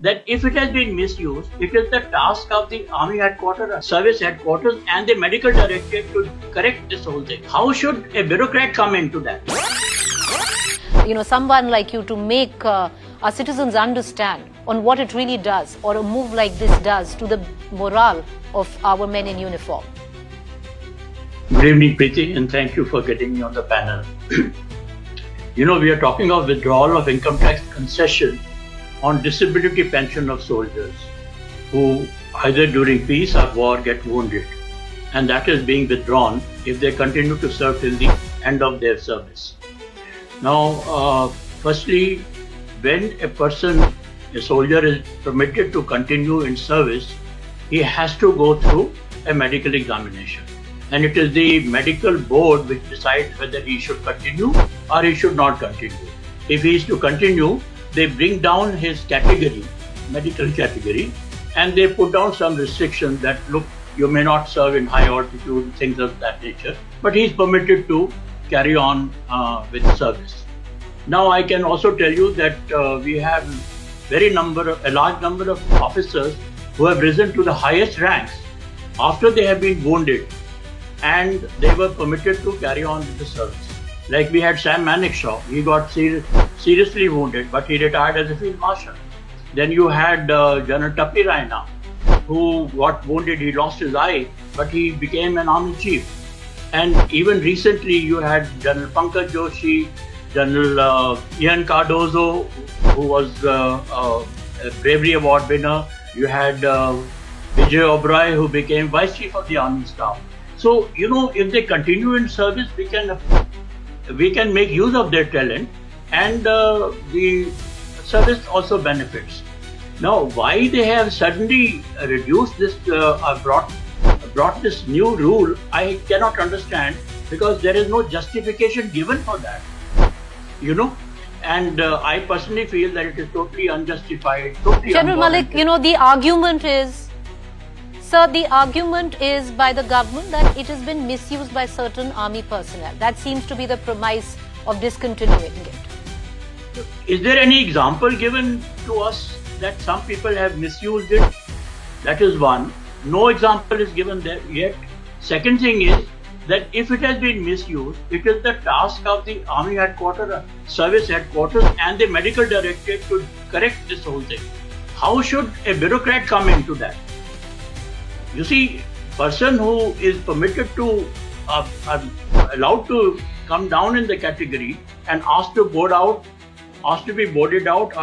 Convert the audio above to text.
that if it has been misused, it is the task of the Army headquarters, service headquarters, and the medical directorate to correct this whole thing. How should a bureaucrat come into that? Someone like you to make our citizens understand on what it really does, or a move like this does to the morale of our men in uniform. Good evening, Preeti, and thank you for getting me on the panel. We are talking of withdrawal of income tax concession on disability pension of soldiers who either during peace or war get wounded, and that is being withdrawn if they continue to serve till the end of their service. Now, firstly, when a soldier is permitted to continue in service, he has to go through a medical examination. And it is the medical board which decides whether he should continue or he should not continue. If he is to continue, they bring down his category, medical category, and they put down some restrictions that, look, you may not serve in high altitude, things of that nature, but he is permitted to carry on with service. Now, I can also tell you that we have a large number of officers who have risen to the highest ranks after they have been wounded, and they were permitted to carry on with the service. Like we had Sam Manekshaw, he got seriously wounded, but he retired as a field marshal. Then you had General Tappi Raina, who got wounded, he lost his eye, but he became an army chief. And even recently you had General Pankaj Joshi, General Ian Cardozo, who was a Bravery Award winner. You had Vijay Oberoi, who became Vice Chief of the Army Staff. So, if they continue in service, we can make use of their talent, and the service also benefits. Now, why they have suddenly reduced this, brought this new rule, I cannot understand, because there is no justification given for that. And I personally feel that it is totally unjustified. General Malik, the argument is, sir, the argument is by the government that it has been misused by certain army personnel. That seems to be the premise of discontinuing it. Is there any example given to us that some people have misused it? That is one. No example is given there yet. Second thing is that if it has been misused, it is the task of the Army headquarters, service headquarters, and the medical directorate to correct this whole thing. How should a bureaucrat come into that? You see, person who is permitted to, allowed to come down in the category and asked to be boarded out,